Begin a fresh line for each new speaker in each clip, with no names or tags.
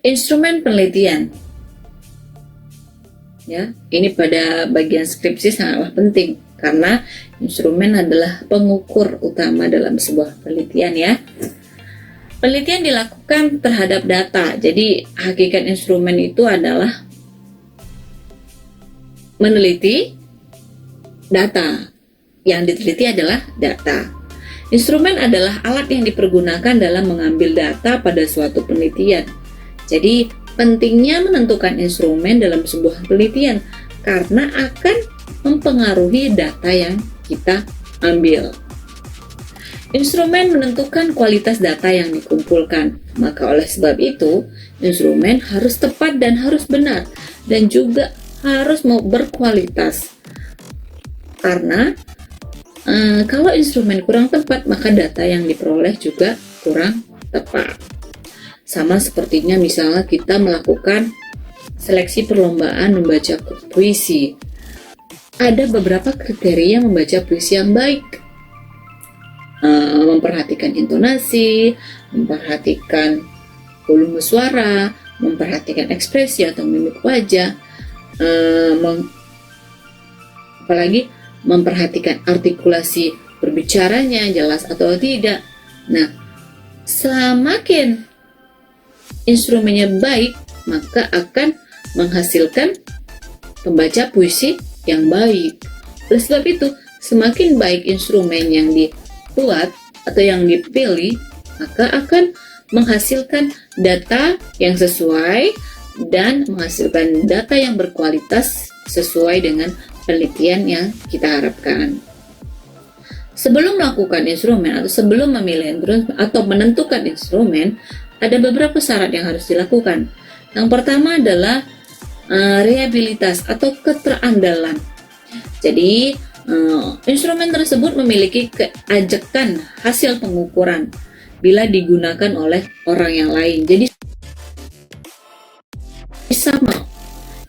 Instrumen penelitian. Ya, ini pada bagian skripsi sangatlah penting karena instrumen adalah pengukur utama dalam sebuah penelitian ya. Penelitian dilakukan terhadap data. Jadi hakikat instrumen itu adalah meneliti data. Yang diteliti adalah data. Instrumen adalah alat yang dipergunakan dalam mengambil data pada suatu penelitian. Jadi pentingnya menentukan instrumen dalam sebuah penelitian karena akan mempengaruhi data yang kita ambil. Instrumen menentukan kualitas data yang dikumpulkan. Maka oleh sebab itu, instrumen harus tepat dan harus benar dan juga harus berkualitas. Karena kalau instrumen kurang tepat, maka data yang diperoleh juga kurang tepat. Sama sepertinya misalnya kita melakukan seleksi perlombaan membaca puisi. Ada beberapa kriteria membaca puisi yang baik. Memperhatikan intonasi, memperhatikan volume suara, memperhatikan ekspresi atau mimik wajah, apalagi memperhatikan artikulasi berbicaranya jelas atau tidak. Nah, semakin instrumennya baik, maka akan menghasilkan pembaca puisi yang baik. Oleh sebab itu, semakin baik instrumen yang dibuat atau yang dipilih, maka akan menghasilkan data yang sesuai dan menghasilkan data yang berkualitas sesuai dengan penelitian yang kita harapkan. Sebelum melakukan instrumen atau sebelum memilih instrumen atau menentukan instrumen, ada beberapa syarat yang harus dilakukan. Yang pertama adalah reliabilitas atau keterandalan. Jadi, instrumen tersebut memiliki keajekan hasil pengukuran bila digunakan oleh orang yang lain. Jadi, sama.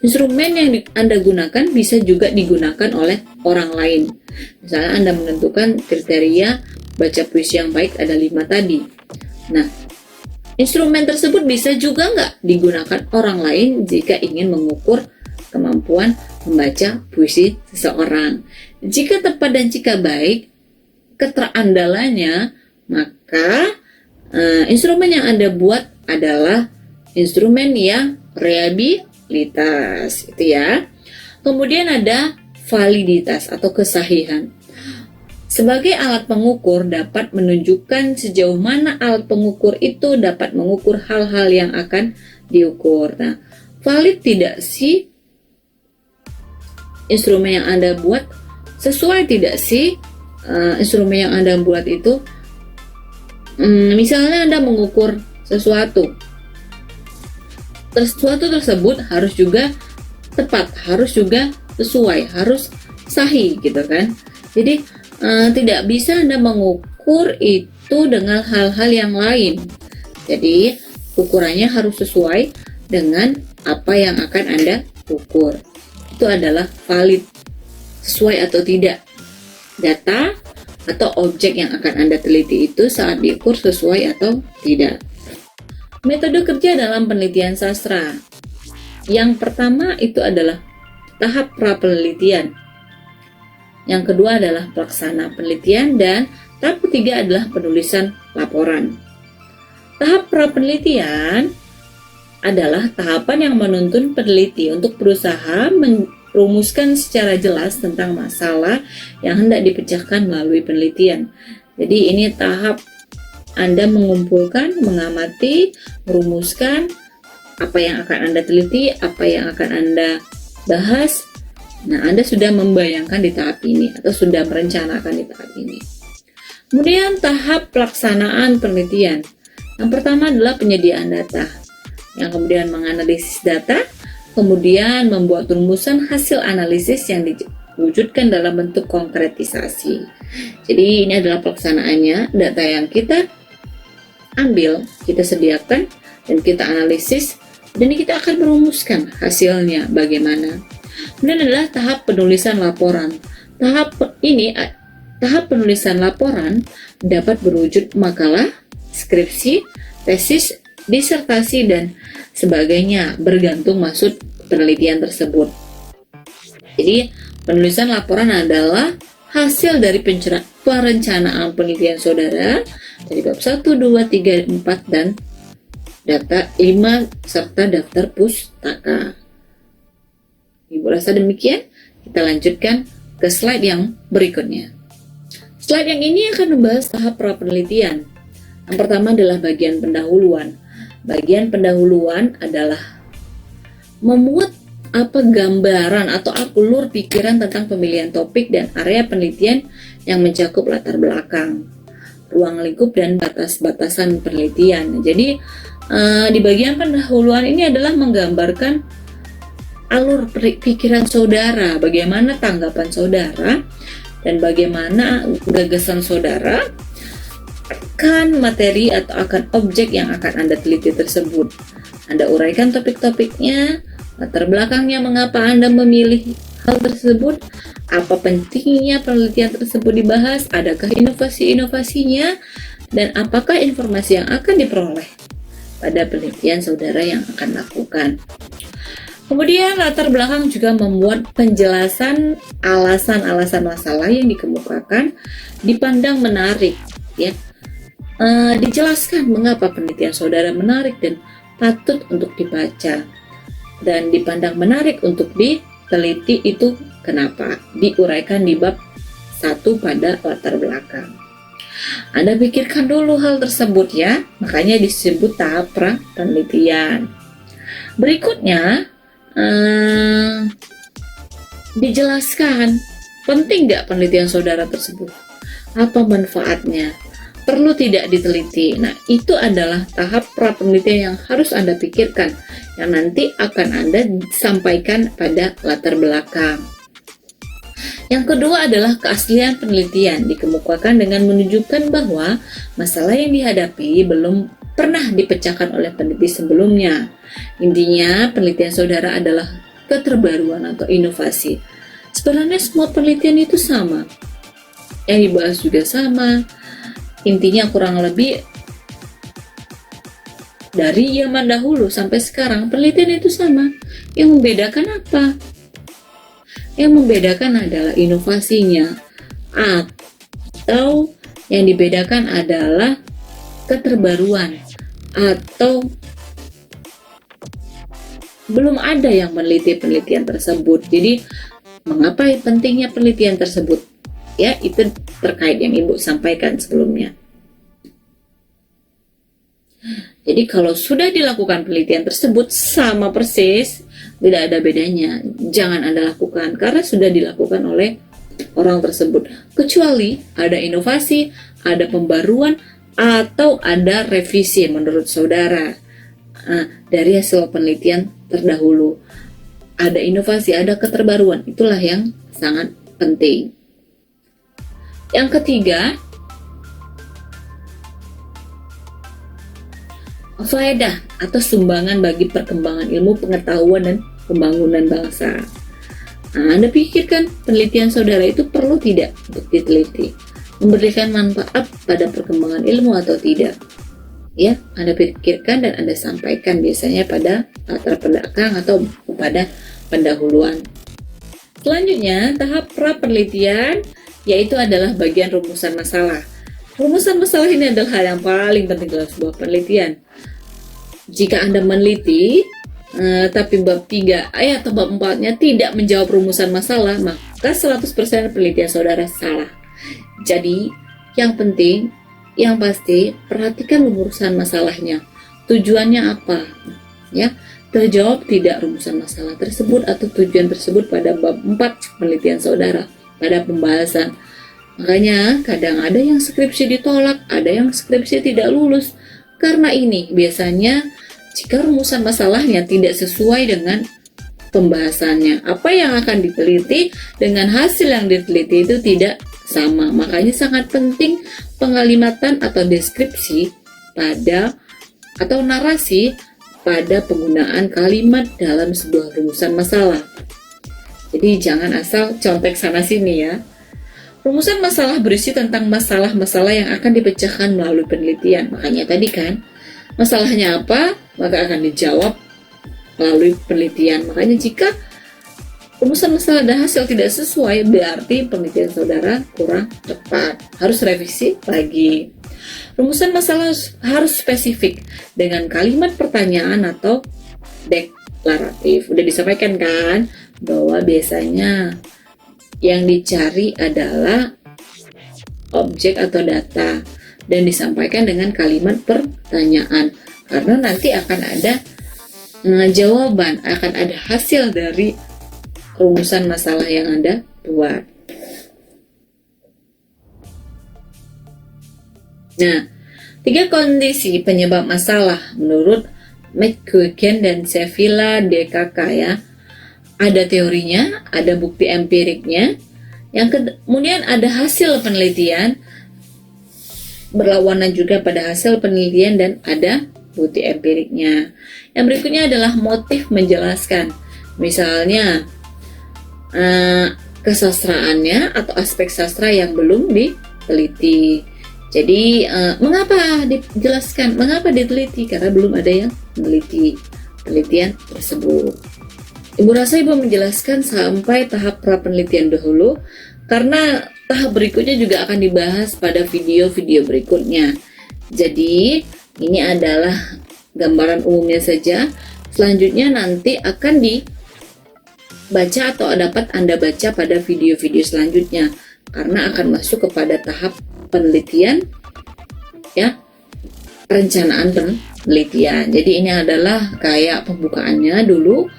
Instrumen yang Anda gunakan bisa juga digunakan oleh orang lain. Misalnya Anda menentukan kriteria baca puisi yang baik ada 5 tadi. Nah, instrumen tersebut bisa juga nggak digunakan orang lain jika ingin mengukur kemampuan membaca puisi seseorang. Jika tepat dan jika baik keterandalannya, maka instrumen yang Anda buat adalah instrumen yang reliabilitas, itu ya. Kemudian ada validitas atau kesahihan. Sebagai alat pengukur dapat menunjukkan sejauh mana alat pengukur itu dapat mengukur hal-hal yang akan diukur. Nah, valid tidak sih instrumen yang Anda buat? Sesuai tidak sih instrumen yang Anda buat itu? Misalnya Anda mengukur sesuatu tersebut harus juga tepat, harus juga sesuai, harus sahih gitu kan. Jadi tidak bisa Anda mengukur itu dengan hal-hal yang lain. Jadi ukurannya harus sesuai dengan apa yang akan Anda ukur. Itu adalah valid, sesuai atau tidak. Data atau objek yang akan Anda teliti itu saat diukur sesuai atau tidak. Metode kerja dalam penelitian sastra. Yang pertama itu adalah tahap pra-penelitian. Yang kedua adalah pelaksana penelitian dan tahap ketiga adalah penulisan laporan. Tahap pra-penelitian adalah tahapan yang menuntun peneliti untuk berusaha merumuskan secara jelas tentang masalah yang hendak dipecahkan melalui penelitian. Jadi ini tahap Anda mengumpulkan, mengamati, merumuskan apa yang akan Anda teliti, apa yang akan Anda bahas. Nah, Anda sudah membayangkan di tahap ini atau sudah merencanakan di tahap ini. Kemudian tahap pelaksanaan penelitian. Yang pertama adalah penyediaan data, yang kemudian menganalisis data, kemudian membuat rumusan hasil analisis yang diwujudkan dalam bentuk konkretisasi. Jadi ini adalah pelaksanaannya, data yang kita ambil, kita sediakan, dan kita analisis, dan kita akan merumuskan hasilnya bagaimana. Kemudian adalah tahap penulisan laporan. Tahap penulisan laporan dapat berwujud makalah, skripsi, tesis, disertasi, dan sebagainya, bergantung maksud penelitian tersebut. Jadi, penulisan laporan adalah hasil dari perencanaan penelitian saudara dari bab 1, 2, 3, 4, dan data 5 serta daftar pustaka. Ibu rasa demikian. Kita lanjutkan ke slide yang berikutnya. Slide yang ini akan membahas tahap pra-penelitian. Yang pertama adalah bagian pendahuluan. Bagian pendahuluan adalah memuat gambaran atau alur pikiran tentang pemilihan topik dan area penelitian yang mencakup latar belakang, ruang lingkup, dan batas-batasan penelitian. Jadi di bagian pendahuluan ini adalah menggambarkan alur pikiran saudara, bagaimana tanggapan saudara, dan bagaimana gagasan saudara akan materi atau akan objek yang akan Anda teliti tersebut. Anda uraikan topik-topiknya, latar belakangnya, mengapa Anda memilih hal tersebut, apa pentingnya penelitian tersebut dibahas, adakah inovasi-inovasinya, dan apakah informasi yang akan diperoleh pada penelitian saudara yang akan lakukan. Kemudian latar belakang juga membuat penjelasan alasan-alasan masalah yang dikemukakan dipandang menarik, ya. Dijelaskan mengapa penelitian saudara menarik dan patut untuk dibaca, dan dipandang menarik untuk diteliti itu kenapa, diuraikan di bab 1 pada latar belakang. Anda pikirkan dulu hal tersebut, ya, makanya disebut tahap pra-penelitian. Berikutnya dijelaskan penting nggak penelitian saudara tersebut, apa manfaatnya, perlu tidak diteliti. Nah, itu adalah tahap pra-penelitian yang harus Anda pikirkan, yang nanti akan Anda sampaikan pada latar belakang. Yang kedua adalah keaslian penelitian, dikemukakan dengan menunjukkan bahwa masalah yang dihadapi belum pernah dipecahkan oleh peneliti sebelumnya. Intinya, penelitian saudara adalah keterbaruan atau inovasi. Sebenarnya semua penelitian itu sama, yang dibahas juga sama. Intinya kurang lebih dari zaman dahulu sampai sekarang penelitian itu sama. Yang membedakan apa? Yang membedakan adalah inovasinya, atau yang dibedakan adalah keterbaruan, atau belum ada yang meneliti penelitian tersebut. Jadi mengapa pentingnya penelitian tersebut? Ya, itu terkait yang Ibu sampaikan sebelumnya. Jadi kalau sudah dilakukan penelitian tersebut sama persis, tidak ada bedanya, jangan Anda lakukan karena sudah dilakukan oleh orang tersebut. Kecuali ada inovasi, ada pembaruan, atau ada revisi menurut saudara dari hasil penelitian terdahulu. Ada inovasi, ada keterbaruan, itulah yang sangat penting. Yang ketiga, faedah atau sumbangan bagi perkembangan ilmu pengetahuan dan pembangunan bangsa. Anda pikirkan penelitian saudara itu perlu tidak untuk diteliti, memberikan manfaat pada perkembangan ilmu atau tidak? Ya, Anda pikirkan dan Anda sampaikan biasanya pada latar belakang atau pada pendahuluan. Selanjutnya, tahap pra-penelitian yaitu adalah bagian rumusan masalah. Rumusan masalah ini adalah hal yang paling penting dalam sebuah penelitian. Jika Anda meneliti tapi bab 3 atau bab 4-nya tidak menjawab rumusan masalah, maka 100% penelitian saudara salah. Jadi, yang penting, yang pasti, perhatikan rumusan masalahnya. Tujuannya apa? Ya, terjawab tidak rumusan masalah tersebut atau tujuan tersebut pada bab 4 penelitian saudara, pada pembahasan. Makanya, kadang ada yang skripsi ditolak, ada yang skripsi tidak lulus. Karena ini, biasanya jika rumusan masalahnya tidak sesuai dengan pembahasannya, apa yang akan diteliti dengan hasil yang diteliti itu tidak sama. Makanya sangat penting pengalimatan atau deskripsi pada atau narasi pada penggunaan kalimat dalam sebuah rumusan masalah. Jadi jangan asal contek sana sini ya. Rumusan masalah berisi tentang masalah-masalah yang akan dipecahkan melalui penelitian. Makanya tadi kan masalahnya apa, maka akan dijawab melalui penelitian. Makanya jika rumusan masalah dan hasil tidak sesuai, berarti penelitian saudara kurang tepat. Harus revisi lagi. Rumusan masalah harus spesifik dengan kalimat pertanyaan atau deklaratif. Udah disampaikan kan bahwa biasanya yang dicari adalah objek atau data dan disampaikan dengan kalimat pertanyaan, karena nanti akan ada jawaban, akan ada hasil dari rumusan masalah yang Anda buat. Nah, 3 kondisi penyebab masalah menurut McGuigan dan Sevilla DKK ya. Ada teorinya, ada bukti empiriknya, yang kemudian ada hasil penelitian, berlawanan juga pada hasil penelitian, dan ada bukti empiriknya. Yang berikutnya adalah motif menjelaskan. Misalnya, kesastraannya atau aspek sastra yang belum diteliti. Jadi mengapa dijelaskan, mengapa diteliti? Karena belum ada yang meneliti penelitian tersebut. Ibu rasa Ibu menjelaskan sampai tahap pra penelitian dahulu, karena tahap berikutnya juga akan dibahas pada video-video berikutnya. Jadi ini adalah gambaran umumnya saja. Selanjutnya nanti akan dibaca atau dapat Anda baca pada video-video selanjutnya, karena akan masuk kepada tahap penelitian ya, perencanaan penelitian. Jadi ini adalah kayak pembukaannya dulu,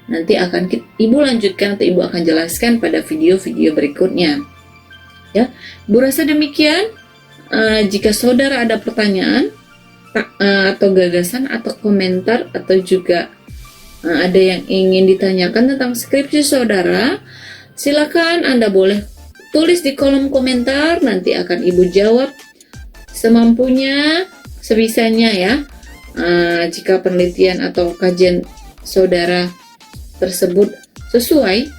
nanti akan Ibu lanjutkan atau Ibu akan jelaskan pada video-video berikutnya ya. Ibu rasa demikian. Jika saudara ada pertanyaan atau gagasan atau komentar, atau juga ada yang ingin ditanyakan tentang skripsi saudara, silakan Anda boleh tulis di kolom komentar, nanti akan Ibu jawab semampunya, sebisanya ya. Jika penelitian atau kajian saudara tersebut sesuai.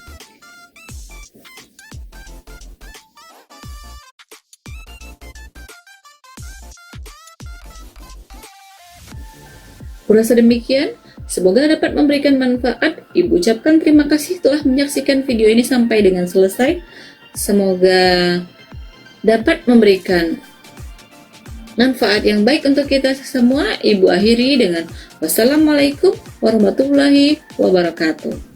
Kurasa demikian, semoga dapat memberikan manfaat. Ibu ucapkan terima kasih telah menyaksikan video ini sampai dengan selesai. Semoga dapat memberikan manfaat yang baik untuk kita semua. Ibu akhiri dengan wassalamualaikum warahmatullahi wabarakatuh.